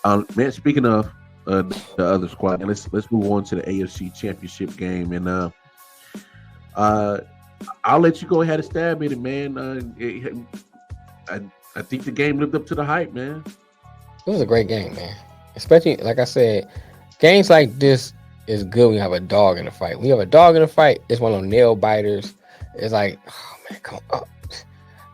Man, speaking of the other squad, let's move on to the AFC Championship game, and uh, I'll let you go ahead and stab at it, man. I I think the game lived up to the hype, man. It was a great game, man. Especially like I said, games like this is good when you have a dog in the fight. When you have a dog in the fight, it's one of those nail biters. It's like, oh man, come on.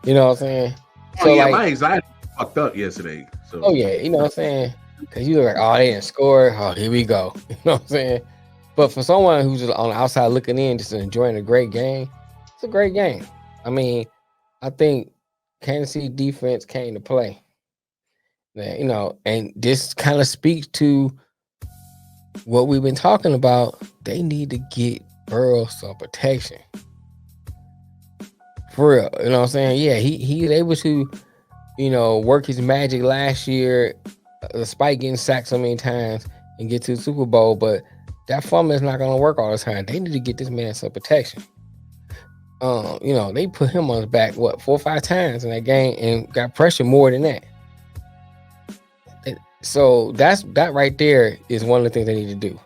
You know what I'm saying? Oh So yeah, like, my anxiety fucked up yesterday. So oh yeah, you know what I'm saying? Cause you were like, oh, they didn't score. Oh, here we go. You know what I'm saying? But for someone who's just on the outside looking in, just enjoying a great game, it's a great game. I mean, I think Kansas City defense came to play. You know, and this kind of speaks to what we've been talking about. They need to get Burrow some protection. For real. You know what I'm saying? Yeah, he was able to, you know, work his magic last year, despite getting sacked so many times and get to the Super Bowl, but that fumble is not gonna work all the time. They need to get this man some protection. You know, they put him on his back, what, 4 or 5 times in that game and got pressure more than that. So that right there is one of the things they need to do.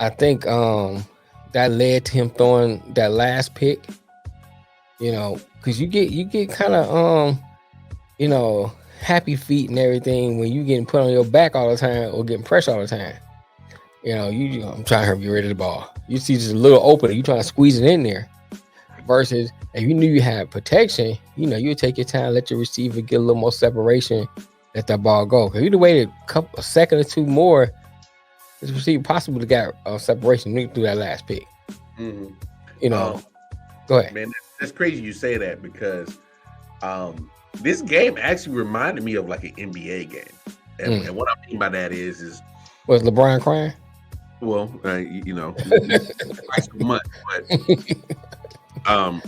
I think that led to him throwing that last pick. You know, because you get kind of you know, happy feet and everything when you getting put on your back all the time or getting pressure all the time. You know, I'm trying to help you ready the ball. You see just a little opening, you trying to squeeze it in there. Versus if you knew you had protection, you know, you take your time, let your receiver get a little more separation, let that ball go. Because you'd have waited a second or two more, this receiver possibly to get separation through that last pick. mm-hmm. You know, go ahead. Man, that's crazy you say that because this game actually reminded me of like an NBA game. And what I mean by that is was LeBron crying? Well, you know, twice a month, but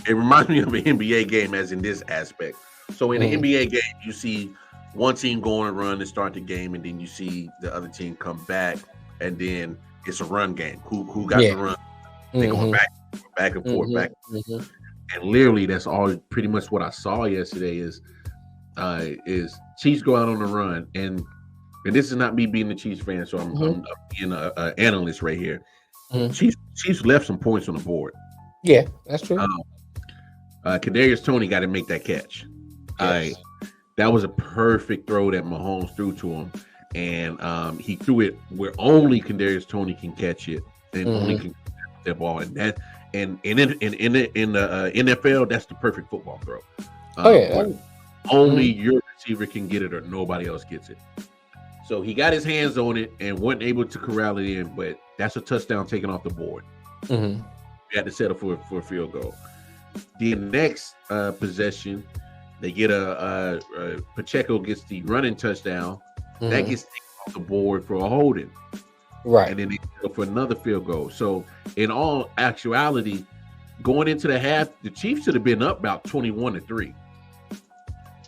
it reminds me of an NBA game as in this aspect. So in an NBA game, you see one team go on a run and start the game, and then you see the other team come back, and then it's a run game. Who got the run? They going back and forth, back. And literally, that's all pretty much what I saw yesterday is Chiefs go out on the run, and this is not me being a Chiefs fan, so I'm being an analyst right here. Chiefs left some points on the board. Yeah, that's true. Kadarius Toney got to make that catch. Yes. That was a perfect throw that Mahomes threw to him, and he threw it where only Kadarius Toney can catch it, and only can catch that ball. And that, and in the NFL, that's the perfect football throw. Only your receiver can get it, or nobody else gets it. So he got his hands on it and wasn't able to corral it in, but that's a touchdown taken off the board. We had to settle for a field goal. The next possession, they get Pacheco gets the running touchdown. That gets taken off the board for a holding. Right. And then they settle for another field goal. So in all actuality, going into the half, the Chiefs should have been up about 21-3.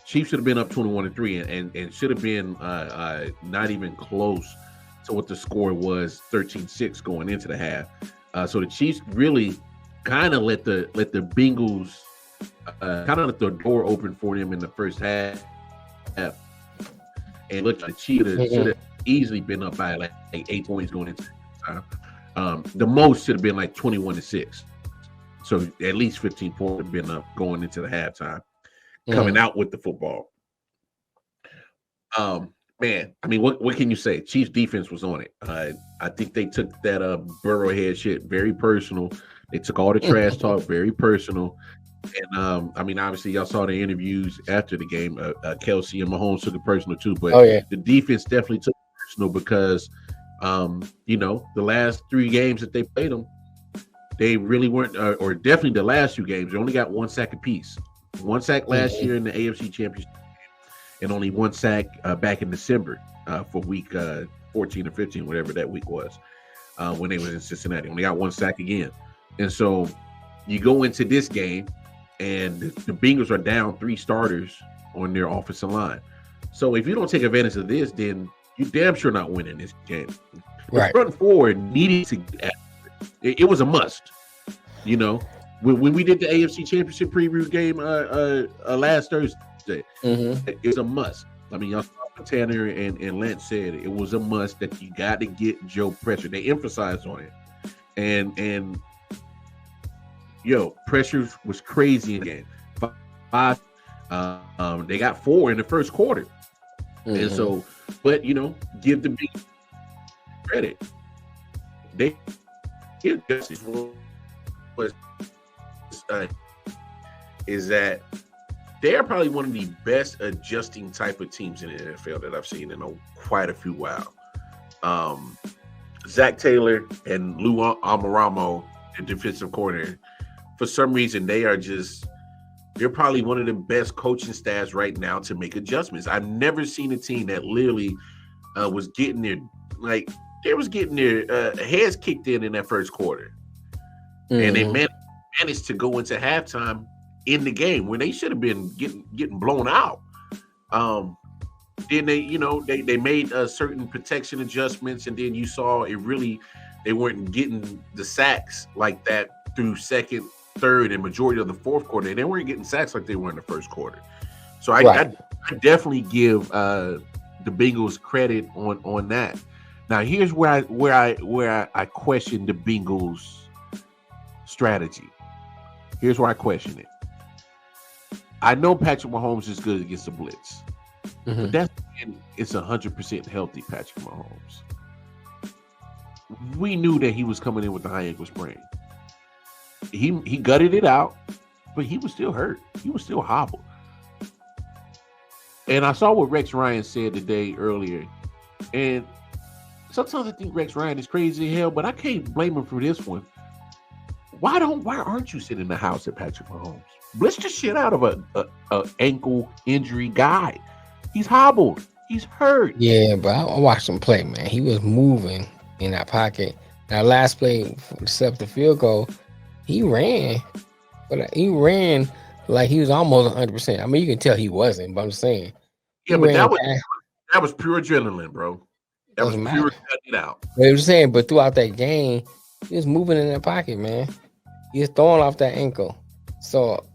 Chiefs should have been up 21-3 and should have been not even close to what the score was, 13-6 going into the half. So the Chiefs really kind of let the Bengals kind of let the door open for them in the first half. And look, the Chiefs should have easily been up by like 8 points going into the time. The most should have been like 21-6. So at least 15 points have been up going into the halftime. Coming out with the football. Man, I mean, what can you say? Chiefs defense was on it. I think they took that Burrow head shit very personal. They took all the trash talk very personal. And I mean, obviously, y'all saw the interviews after the game. Kelsey and Mahomes took it personal too. But the defense definitely took it personal because, you know, the last 3 games that they played them, they really weren't, or definitely the last 2 games, they only got 1 sack apiece. 1 sack last year in the AFC Championship, and only 1 sack back in December for week 14 or 15, whatever that week was, when they was in Cincinnati. Only got 1 sack again. And so you go into this game, and the Bengals are down 3 starters on their offensive line. So if you don't take advantage of this, then you damn sure not winning this game. The front four needed to get it was a must, you know. When we did the AFC Championship preview game last Thursday, it's a must. I mean, y'all saw Tanner and Lance said it was a must that you got to get Joe pressure. They emphasized on it, and pressure was crazy in the game. Five, they got 4 in the first quarter, and so, but give the Bengals credit. They justice was is that they're probably one of the best adjusting type of teams in the NFL that I've seen in quite a few while. Zach Taylor and Lou Amaramo, the defensive coordinator, for some reason they're probably one of the best coaching staffs right now to make adjustments. I've never seen a team that literally was getting their heads kicked in that first quarter, and they managed to go into halftime in the game when they should have been getting blown out. Then they made certain protection adjustments, and then you saw they weren't getting the sacks like that through second, third, and majority of the fourth quarter, and they weren't getting sacks like they were in the first quarter. So I definitely give the Bengals credit on that. Now here's where I question the Bengals strategy. Here's where I question it. I know Patrick Mahomes is good against the blitz, but it's 100% healthy Patrick Mahomes. We knew that he was coming in with the high ankle sprain. He gutted it out, but he was still hurt. He was still hobbled. And I saw what Rex Ryan said today earlier, and sometimes I think Rex Ryan is crazy as hell, but I can't blame him for this one. Why aren't you sitting in the house at Patrick Mahomes? Blitz the shit out of a ankle injury guy. He's hobbled. He's hurt. Yeah, but I watched him play, man. He was moving in that pocket. Now, last play, except the field goal, he ran. But he ran like he was almost 100%. I mean, you can tell he wasn't, but I'm saying. Yeah, but that was pure adrenaline, bro. That was pure cutting it out. But I'm saying, but throughout that game, he was moving in that pocket, man. He was throwing off that ankle. So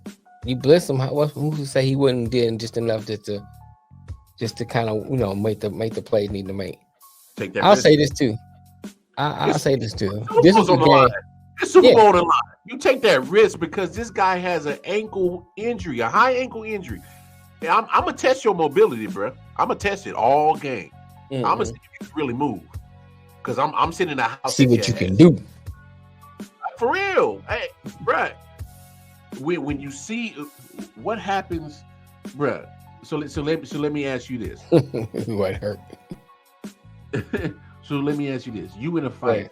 you blitz him. Who say he wouldn't did just enough just to kind of make the plays need to make. Take that. I'll say this too. I'll say this too. This is on the line. It's Super Bowl on the line. You take that risk because this guy has an ankle injury, a high ankle injury. I'm gonna test your mobility, bro. I'm gonna test it all game. I'm gonna see if you can really move. Because I'm sitting in the house. See what you can do. For real. Hey, bro. When you see what happens, bro. So let me ask you this. What hurt? So let me ask you this: you in a fight,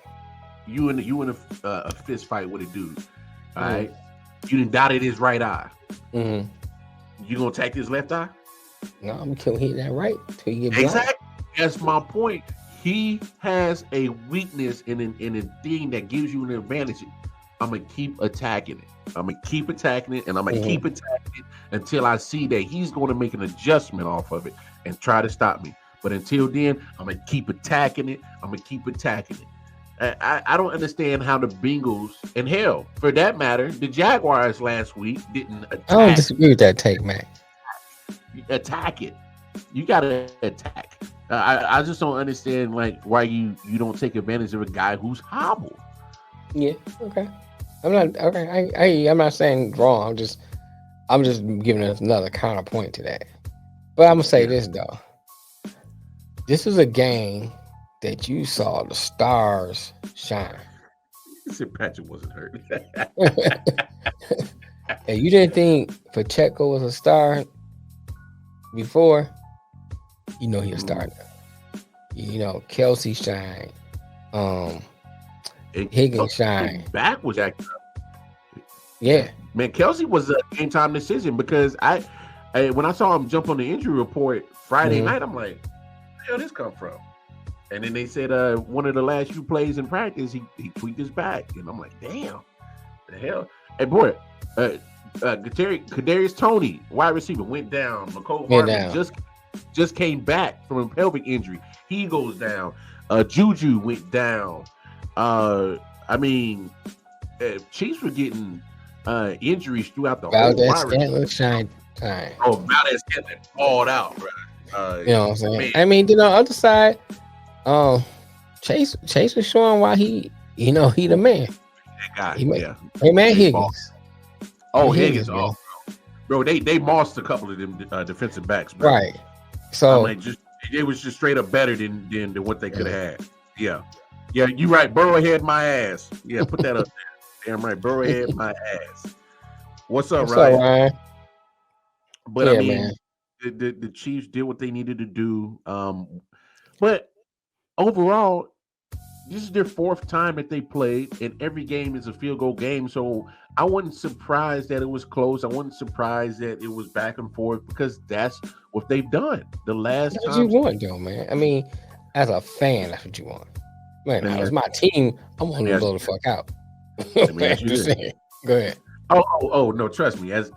you in a fist fight with a dude, all right? You done dotted his right eye. You gonna attack his left eye? No, I'm gonna hit that right till you get exactly. That's my point. He has a weakness in a thing that gives you an advantage. I'm gonna keep attacking it. I'm gonna keep attacking it, and I'm gonna keep attacking it until I see that he's going to make an adjustment off of it and try to stop me. But until then, I'm gonna keep attacking it. I'm gonna keep attacking it. I don't understand how the Bengals, and hell, for that matter, the Jaguars last week didn't attack. I don't disagree with that take, man. Attack it. You gotta attack. I just don't understand why you don't take advantage of a guy who's hobbled. Yeah. Okay. I'm not okay. I'm not saying wrong. I'm just giving us another counterpoint to that. But I'm gonna say this though. This was a game that you saw the stars shine. Said Patrick wasn't hurt. And you didn't think Pacheco was a star before? You know he a star now. Kelsey shine. Higgins shine. Back was acting. Yeah. Man, Kelsey was a game time decision because I when I saw him jump on the injury report Friday night, I'm like, where did this come from? And then they said one of the last few plays in practice, he tweaked his back. And I'm like, damn, the hell. Hey, boy, Kadarius Toney, wide receiver, went down. McCole Hardman just came back from a pelvic injury. He goes down. Juju went down. Chiefs were getting injuries throughout the whole Valdez Scantling shine time. Oh, Valdez Scantling balled out, bro. You know what I'm saying? I mean, on the other side, Chase was showing why he the man. That guy, Hey man, Higgins. Higgins, bro, they mossed a couple of them defensive backs, bro. Right. So it was just straight up better than what they could have had. Yeah, you right. Burrow had my ass. Yeah, put that up there. Damn right, Burrow had my ass. What's up, Ryan? But I mean, the Chiefs did what they needed to do. But overall, this is their fourth time that they played, and every game is a field goal game. So I wasn't surprised that it was close. I wasn't surprised that it was back and forth because that's what they've done. The last time you want, though, man. I mean, as a fan, that's what you want. Man, as my team, I want to blow the fuck out. Go ahead. Oh no! Trust me. As a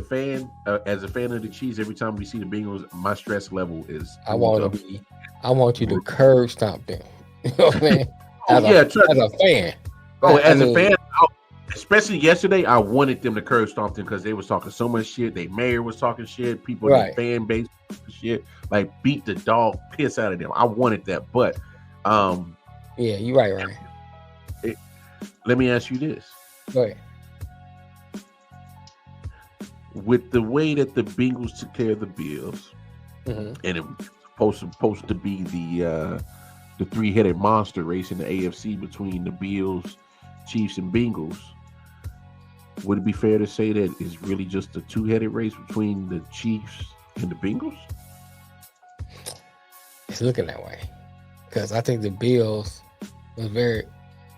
fan of the Chiefs, every time we see the Bengals, my stress level is. I want you to curb stomp them. You know what I mean? As a fan. A fan, especially yesterday, I wanted them to curb stomp them because they was talking so much shit. Their mayor was talking shit. People in the fan base shit, like beat the dog piss out of them. I wanted that, but yeah, you're right, Ryan. Let me ask you this. Go ahead. With the way that the Bengals took care of the Bills, and it was supposed to be the three-headed monster race in the AFC between the Bills, Chiefs, and Bengals, would it be fair to say that it's really just a two-headed race between the Chiefs and the Bengals? It's looking that way because I think the Bills was very.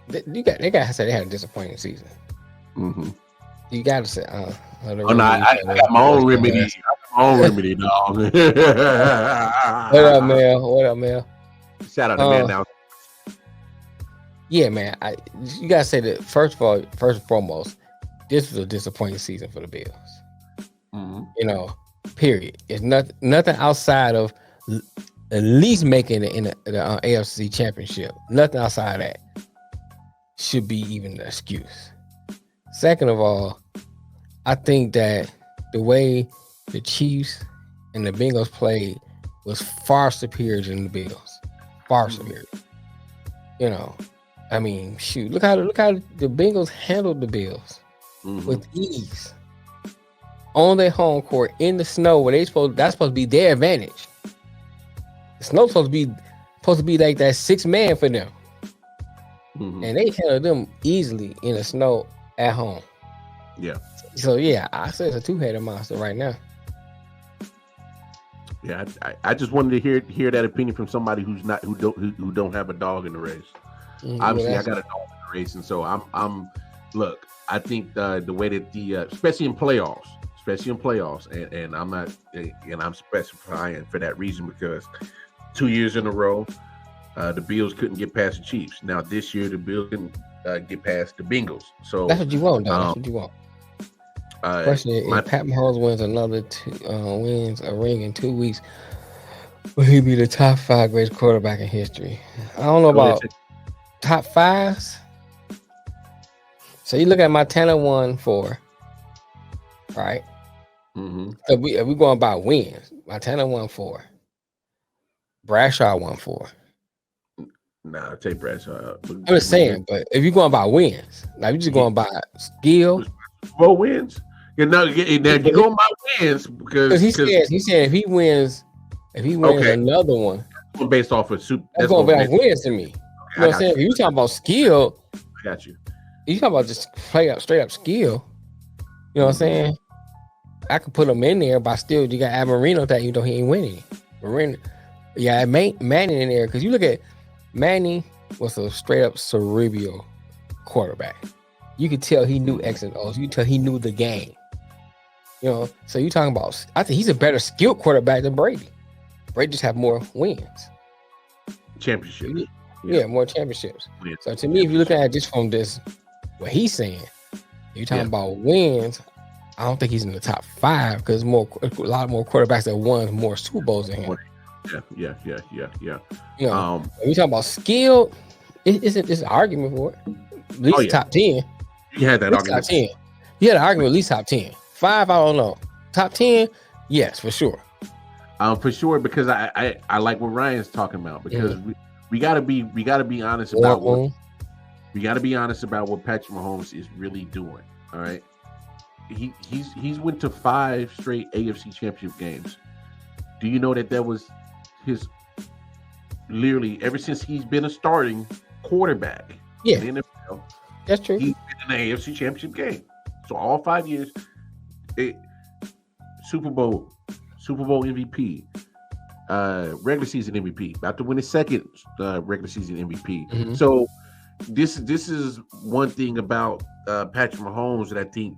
They got to say they had a disappointing season. Mm-hmm. You got to say. I got my own remedy. Dog. What up, Mel? Shout out to man now. Yeah, man. You gotta say that first and foremost, this was a disappointing season for the Bills. Mm-hmm. Period. It's nothing outside of at least making it in the AFC Championship. Nothing outside of that should be even an excuse. Second of all, I think that the way the Chiefs and the Bengals played was far superior than the Bills. Far superior. I mean, shoot, look how the Bengals handled the Bills with ease on their home court in the snow where that's supposed to be their advantage. The snow's supposed to be like that 6 man for them. And they handled them easily in the snow at home. Yeah. So yeah, I say it's a two-headed monster right now. Yeah, I just wanted to hear that opinion from somebody who don't have a dog in the race. Obviously, I got a dog in the race, and so I'm look. I think the way that especially in playoffs, and I'm not, and I'm specifying for that reason because 2 years in a row, the Bills couldn't get past the Chiefs. Now this year, the Bills can get past the Bengals. So that's what you want, though. That's what you want. Question is, if Pat Mahomes wins wins a ring in 2 weeks, will he be the top 5 greatest quarterback in history? I don't know about top 5s. So you look at Montana won 4, right? Mm-hmm. So we going by wins. Montana won 4. Bradshaw won 4. Nah, take Bradshaw. I'm just saying, but if you're going by wins, now you're just going by skill. 4 wins. You're going by wins because he said if he wins another one, based off of super. That's going to be wins to me. You know what I'm saying? If you talking about skill, I got you. You talking about just straight up skill. You know what I'm saying? I could put him in there, but still you got Marino that he ain't winning. Marino, yeah, Manning in there because you look at Manning was a straight up cerebral quarterback. You could tell he knew X and O's. You could tell he knew the game. So you talking about? I think he's a better skilled quarterback than Brady. Brady just have more wins, championships. Yeah, more championships. Wins. So to me, if you look at it just from this, what he's saying, you're talking about wins. I don't think he's in the top 5 because a lot more quarterbacks that won more Super Bowls than him. Yeah. When you talking about skill, it's an argument for it. At least top 10. You had that argument. Top 10. You had an argument at least top 10. 5, I don't know. Top 10, yes, for sure. For sure, because I like what Ryan's talking about, because we gotta be honest about what Patrick Mahomes is really doing. All right, he's went to 5 straight AFC Championship games. Do you know that was his literally ever since he's been a starting quarterback in the NFL? That's true. He's been in the AFC Championship game. So all 5 years, Super Bowl MVP, regular season MVP, about to win his second regular season MVP. Mm-hmm. So this is one thing about Patrick Mahomes that I think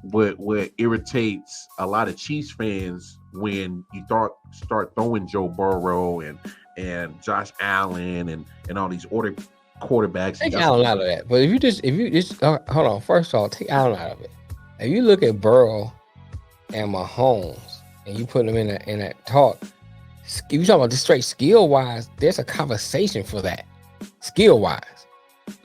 what irritates a lot of Chiefs fans when you start throwing Joe Burrow and Josh Allen and all these other quarterbacks. Take Allen out of that. But if you just hold on, first of all, take Allen out of it. If you look at Burrow and Mahomes and you put them in that talk, you talking about just straight skill wise, there's a conversation for that. Skill wise.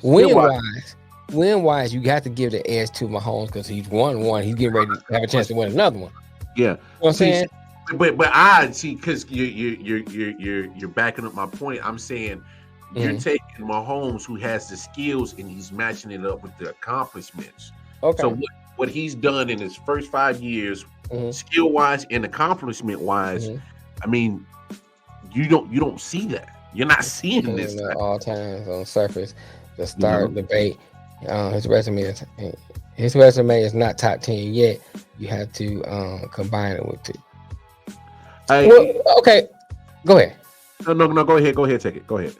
Win wise, you got to give the edge to Mahomes because he's won one. He's getting ready to have a chance to win another one. Yeah. You know what I'm saying? But I see, because you're backing up my point. I'm saying you're taking Mahomes, who has the skills, and he's matching it up with the accomplishments. Okay. So what he's done in his first 5 years, skill wise and accomplishment wise, I mean, you don't see that. You're not seeing this at all times on the surface. The start debate. His resume is not top 10 yet. You have to combine it with it. Okay, go ahead. No, go ahead, take it. Go ahead.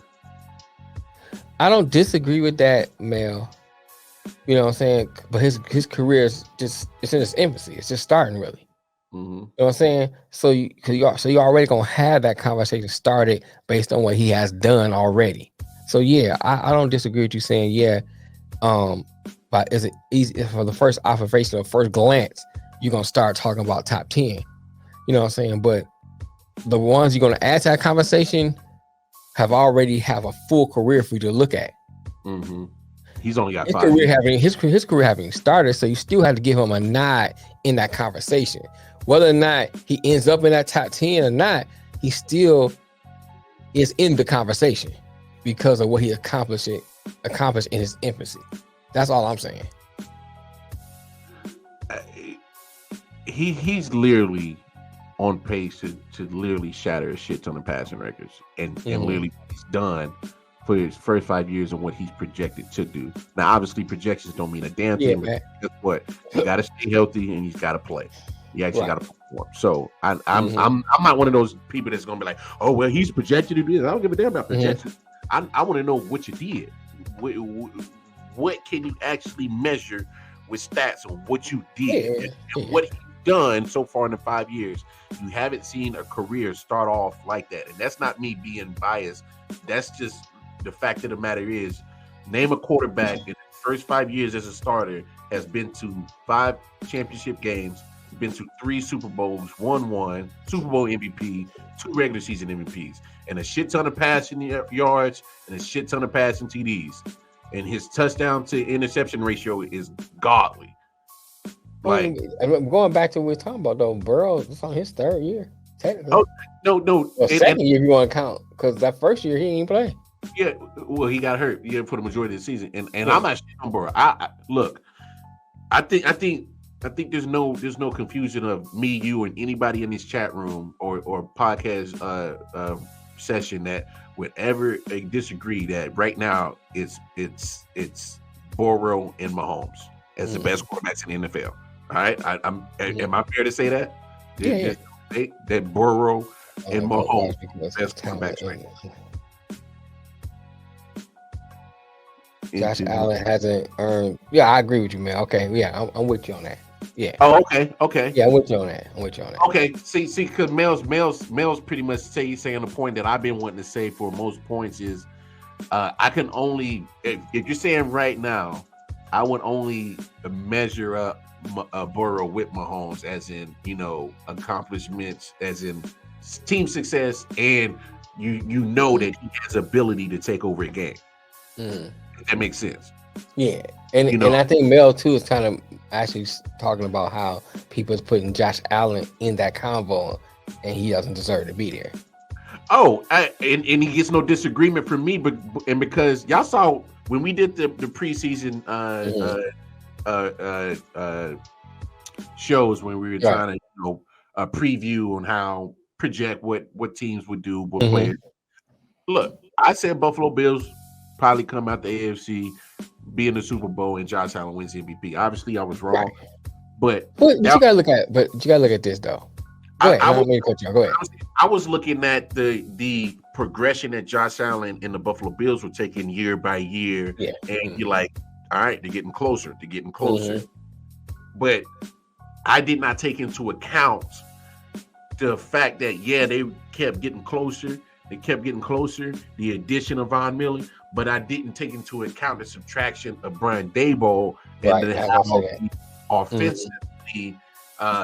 I don't disagree with that, Mel. You know what I'm saying? But his career is it's in its infancy. It's just starting, really. You know what I'm saying? So you're already gonna have that conversation started based on what he has done already. So yeah, I don't disagree with you saying but is it easy for the first observation or first glance, you're gonna start talking about top 10. You know what I'm saying? But the ones you're gonna add to that conversation have a full career for you to look at. He's only got his 5 career years. his career having started, so you still have to give him a nod in that conversation. Whether or not he ends up in that top 10 or not, he still is in the conversation because of what he accomplished in his infancy. That's all I'm saying. He's literally on pace to literally shatter a shit ton of passing records, and literally what he's done for his first 5 years and what he's projected to do. Now, obviously, projections don't mean a damn thing, but guess what? You got to stay healthy and he's got to play. You actually got to perform. So I'm not one of those people that's gonna be like, oh well, he's projected to do this. I don't give a damn about projections. I want to know what you did. What can you actually measure with stats on what you did and what he's done so far in the 5 years? You haven't seen a career start off like that, and that's not me being biased. That's just the fact of the matter is, name a quarterback in the first 5 years as a starter has been to 5 championship games, been to 3 Super Bowls, won 1, Super Bowl MVP, 2 regular season MVPs, and a shit ton of passing yards and a shit ton of passing TDs. And his touchdown to interception ratio is godly. Like, going back to what we were talking about, though, Burrow is on his 3rd year, technically. Oh, no. Well, second year, if you want to count, because that first year, he didn't play. Yeah, well, he got hurt. Yeah, for the majority of the season. And I'm actually on Burrow. I think there's no confusion of me, you, and anybody in this chat room or podcast session that would ever disagree that right now it's Burrow and Mahomes as the best quarterbacks in the NFL. All right, am I fair to say that? Yeah. That Burrow and Mahomes best quarterbacks right now. Josh Allen hasn't earned. Yeah, I agree with you, man. Okay, yeah, I'm with you on that. Yeah. Oh, okay. Yeah, I'm with you on that. Okay, see, because Mel's pretty much saying the point that I've been wanting to say for most points is, I can only if you're saying right now, I would only measure up Burrow with Mahomes as in accomplishments, as in team success, and you know that he has ability to take over a game. If that makes sense. Yeah, and I think Mel too is kind of actually talking about how people is putting Josh Allen in that convo and he doesn't deserve to be there. Oh, and he gets no disagreement from me, but because y'all saw when we did the preseason shows when we were trying to preview on how project what teams would do with players. Look, I said Buffalo Bills probably come out the AFC, be in the Super Bowl, and Josh Allen wins MVP. Obviously, I was wrong, but you gotta look at this though. Go ahead. I was looking at the progression that Josh Allen and the Buffalo Bills were taking year by year, and you're like, all right, they're getting closer. But I did not take into account the fact that they kept getting closer. The addition of Von Miller, but I didn't take into account the subtraction of Brian Daboll and the offensively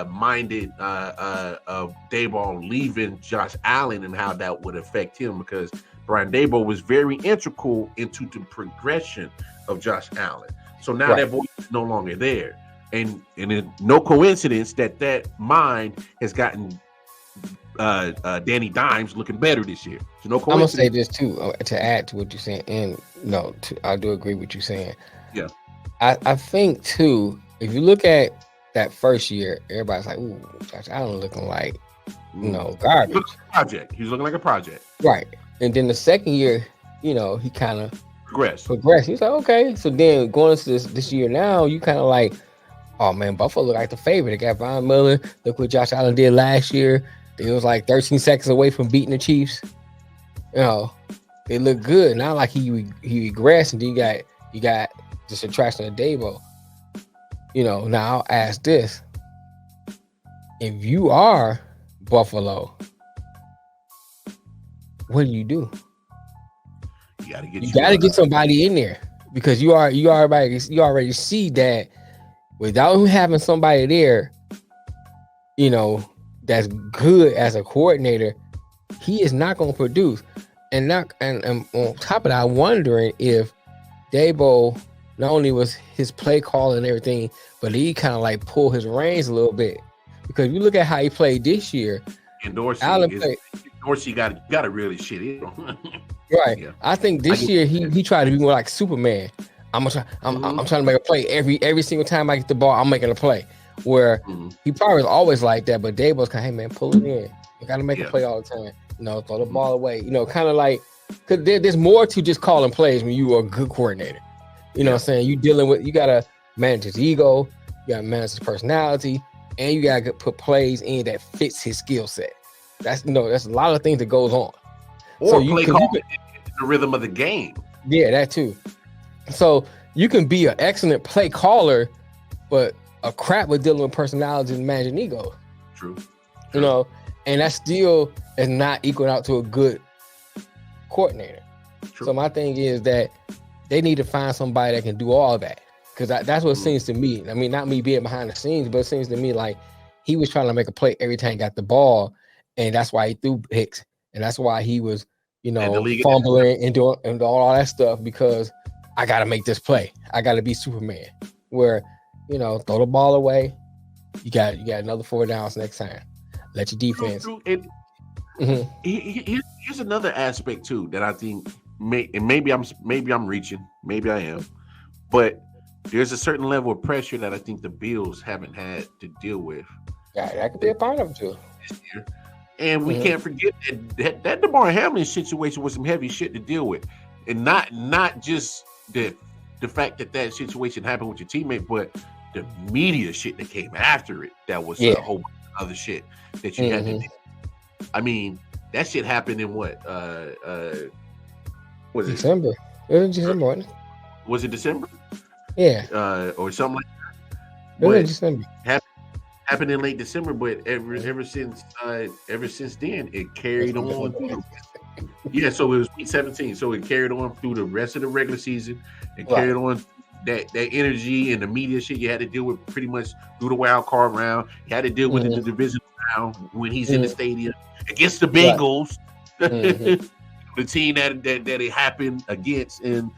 minded of Daboll leaving Josh Allen and how that would affect him, because Brian Daboll was very integral into the progression of Josh Allen. So now that voice is no longer there, and it's no coincidence that mind has gotten Danny Dimes looking better this year. So no coincidence. I'm gonna say this too to add to what you're saying, and I do agree with what you're saying. Yeah, I think too, if you look at that first year, everybody's like, "Ooh, Josh Allen looking like garbage." He's looking like a project, right? And then the second year, he kind of progressed. He's like, okay. So then going into this year now, you kind of like, oh man, Buffalo look like the favorite. They got Von Miller. Look what Josh Allen did last year. It was like 13 seconds away from beating the Chiefs. They look good. Not like he regressed, and then you got the subtraction of Daboll. Now I'll ask this: if you are Buffalo, what do? You gotta get somebody in there, because you already see that without him having somebody there, that's good as a coordinator, he is not going to produce. And on top of that, I'm wondering if Daboll not only was his play call and everything, but he kind of like pulled his reins a little bit, because if you look at how he played this year, and Dorsey got to really shit in. Right. Yeah. I think this year he tried to be more like Superman. I'm trying to make a play every single time I get the ball. I'm making a play. Where he probably was always like that, but Daboll's kind of, hey man, pull it in. You got to make a play all the time. Throw the ball away. Kind of like, because there's more to just calling plays when you are a good coordinator. What I'm saying? You got to manage his ego, you got to manage his personality, and you got to put plays in that fits his skill set. That's a lot of things that goes on. Or so play call the rhythm of the game. Yeah, that too. So you can be an excellent play caller, but a crap with dealing with personality and managing ego. True. And that still is not equal out to a good coordinator. True. So my thing is that they need to find somebody that can do all that, because that's what it seems to me. I mean, not me being behind the scenes, but it seems to me like he was trying to make a play every time he got the ball, and that's why he threw picks, and that's why he was, fumbling and doing all that stuff, because I got to make this play. I got to be Superman. Where throw the ball away. You got another 4 downs next time. Let your defense. Here's another aspect too that I think maybe I'm reaching, maybe I am, but there's a certain level of pressure that I think the Bills haven't had to deal with. Yeah, that could be a part of it too. This year. And we can't forget that DeMar Hamlin situation was some heavy shit to deal with, and not just the fact that situation happened with your teammate, but the media shit that came after it, that was a whole bunch of other shit that you had to do. I mean, that shit happened in what? Was it December? It was December, wasn't it? Was it December? Yeah. Or something like that. It was December. Happened in late December, but ever since then, it carried on. Yeah, so it was week 17. So it carried on through the rest of the regular season. It carried on that energy and the media shit you had to deal with pretty much through the wild card round. You had to deal with it in the divisional round when he's in the stadium against the Bengals, the team that it happened against, and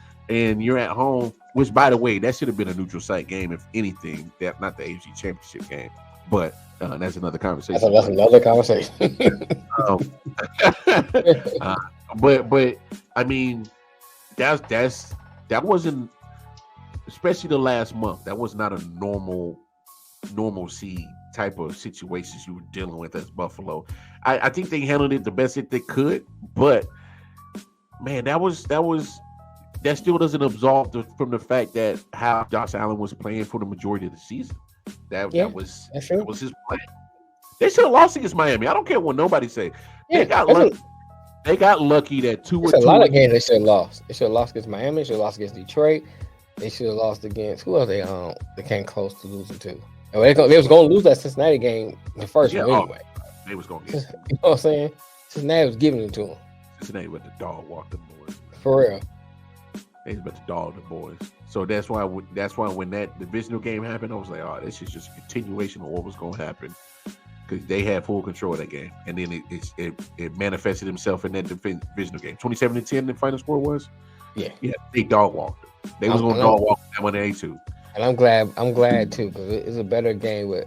you're at home. Which, by the way, that should have been a neutral site game, if anything. That not the AFC Championship game, but That's another conversation. That's another conversation. um, but I mean, that wasn't, especially the last month. That was not a normalcy type of situations you were dealing with as Buffalo. I think they handled it the best that they could, but man, that still doesn't absolve from the fact that how Josh Allen was playing for the majority of the season. That was his plan. They should have lost against Miami. I don't care what nobody say. They got lucky. They got lucky that There's a lot of games they should have lost. They should have lost against Miami. They should have lost against Detroit. They should have lost against who else they came close to losing to. They was going to lose that Cincinnati game the first one anyway. They was going to get it. You know what I'm saying? Cincinnati was giving it to them. Cincinnati with the dog walked the boys. For real. They was about to dog the boys. So that's why when that divisional game happened, I was like, oh, this is just a continuation of what was going to happen. Because they had full control of that game. And then it manifested itself in that divisional game. 27-10 the final score was? Yeah. Yeah, they dog walked them. They was going to dog walk that one A2. And I'm glad too, because it's a better game with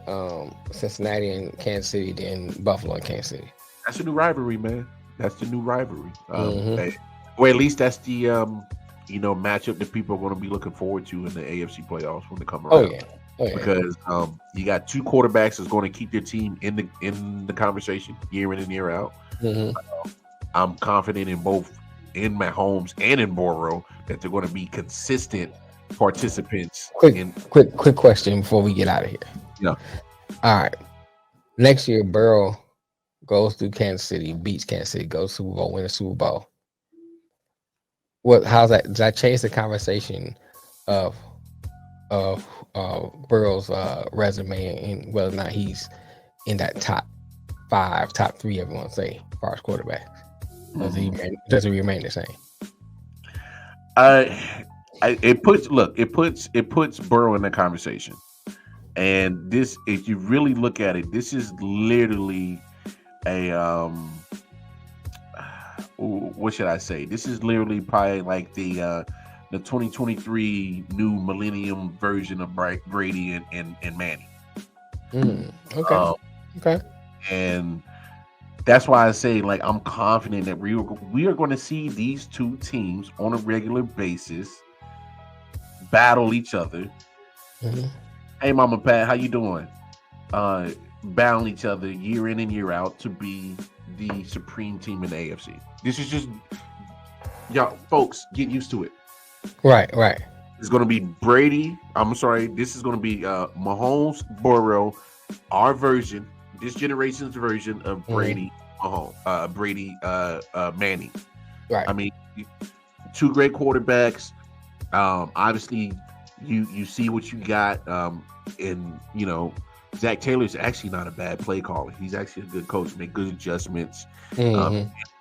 Cincinnati and Kansas City than Buffalo and Kansas City. That's a new rivalry, man. That's the new rivalry. Or at least that's the matchup that people are going to be looking forward to in the AFC playoffs when they come around. Oh, yeah. Because you got two quarterbacks that's going to keep their team in the conversation year in and year out. I'm confident in both in Mahomes and in Burrow that they're going to be consistent participants. Quick question before we get out of here. Yeah. All right. Next year, Burrow goes through Kansas City, beats Kansas City, goes to Super Bowl, win a Super Bowl. How's that? Does that change the conversation of Burrow's resume and whether or not he's in that top 5, top 3, everyone say, as far as quarterbacks? Does he remain the same? It puts Burrow in the conversation. And this, if you really look at it, this is literally a what should I say? This is literally probably like the 2023 new millennium version of Brady and Manning. Okay. And that's why I say, like, I'm confident that we are going to see these two teams on a regular basis battle each other. Hey, Mama Pat, how you doing? Battle each other year in and year out to be the supreme team in the AFC. This is just, y'all, folks, get used to it. Right. It's going to be Brady. I'm sorry. This is going to be Mahomes, Burrow, our version, this generation's version of Brady, Mahomes, Manning. Right. I mean, two great quarterbacks. Obviously, you see what you got. And Zach Taylor's actually not a bad play caller. He's actually a good coach. Make good adjustments.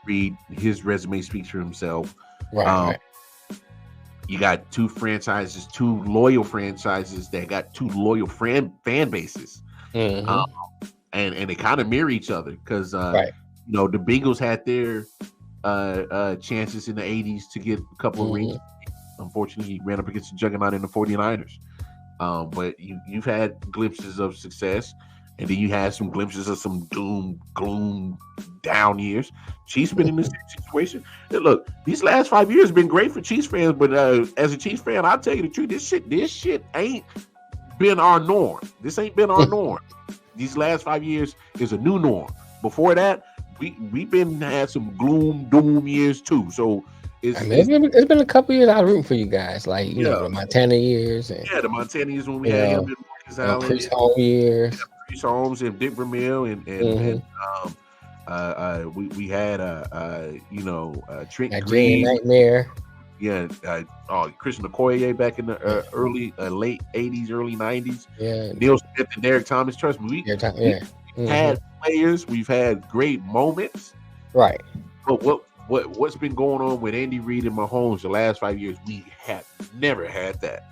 Read his resume speaks for himself. Right. You got two loyal franchises that got two loyal fan bases. And they kind of mirror each other because the Bengals had their chances in the 80s to get a couple of rings. Unfortunately, he ran up against the juggernaut in the 49ers. But you've had glimpses of success, and then you had some glimpses of some doom, gloom, down years. Chiefs been in this situation. And look, these last 5 years have been great for Chiefs fans, but as a Chiefs fan, I'll tell you the truth, this shit ain't been our norm. This ain't been our norm. These last 5 years is a new norm. Before that, we've had some gloom, doom years too. So it's been a couple years I was rooting for you guys, like the Montana years. And, the Montana years when we had him in Marcus Allen. Priest Holmes years. Priest Holmes and Dick Vermeil and we had Trent Green Nightmare. Yeah, Christian Okoye back in the late 80s, early 90s. Yeah, Neil Smith and Derek Thomas. Trust me, we've had players. We've had great moments. Right. But what's been going on with Andy Reid and Mahomes the last 5 years? We have never had that.